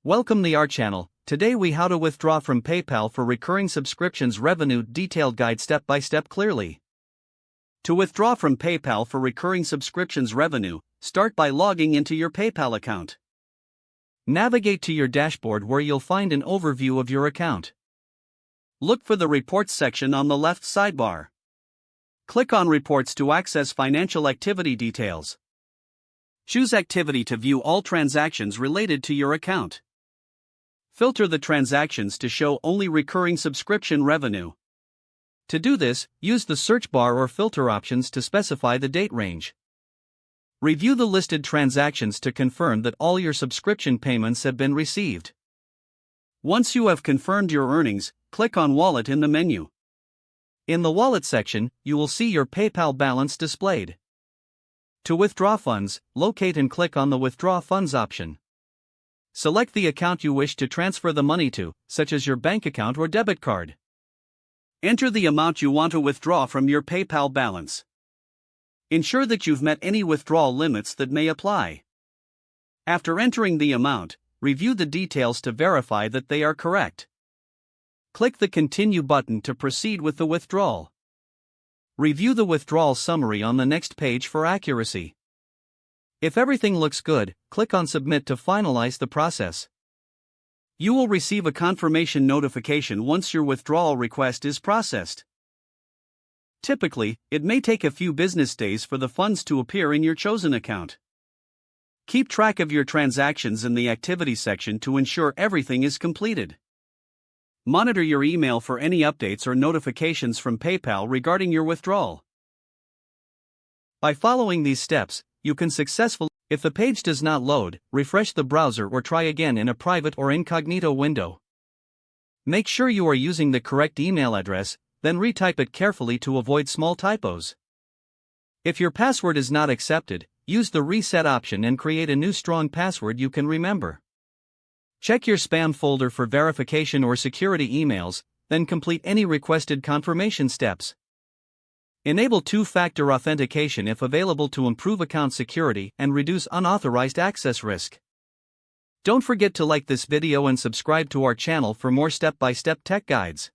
Welcome to our channel. Today we how to withdraw from PayPal for recurring subscriptions revenue detailed guide step by step clearly. To withdraw from PayPal for recurring subscriptions revenue, start by logging into your PayPal account. Navigate to your dashboard where you'll find an overview of your account. Look for the Reports section on the left sidebar. Click on Reports to access financial activity details. Choose Activity to view all transactions related to your account. Filter the transactions to show only recurring subscription revenue. To do this, use the search bar or filter options to specify the date range. Review the listed transactions to confirm that all your subscription payments have been received. Once you have confirmed your earnings, click on Wallet in the menu. In the Wallet section, you will see your PayPal balance displayed. To withdraw funds, locate and click on the Withdraw Funds option. Select the account you wish to transfer the money to, such as your bank account or debit card. Enter the amount you want to withdraw from your PayPal balance. Ensure that you've met any withdrawal limits that may apply. After entering the amount, review the details to verify that they are correct. Click the Continue button to proceed with the withdrawal. Review the withdrawal summary on the next page for accuracy. If everything looks good, click on Submit to finalize the process. You will receive a confirmation notification once your withdrawal request is processed. Typically, it may take a few business days for the funds to appear in your chosen account. Keep track of your transactions in the Activity section to ensure everything is completed. Monitor your email for any updates or notifications from PayPal regarding your withdrawal. By following these steps, you can successfully. If the page does not load, refresh the browser or try again in a private or incognito window. Make sure you are using the correct email address, then retype it carefully to avoid small typos. If your password is not accepted, use the reset option and create a new strong password you can remember. Check your spam folder for verification or security emails, then complete any requested confirmation steps. Enable two-factor authentication if available to improve account security and reduce unauthorized access risk. Don't forget to like this video and subscribe to our channel for more step-by-step tech guides.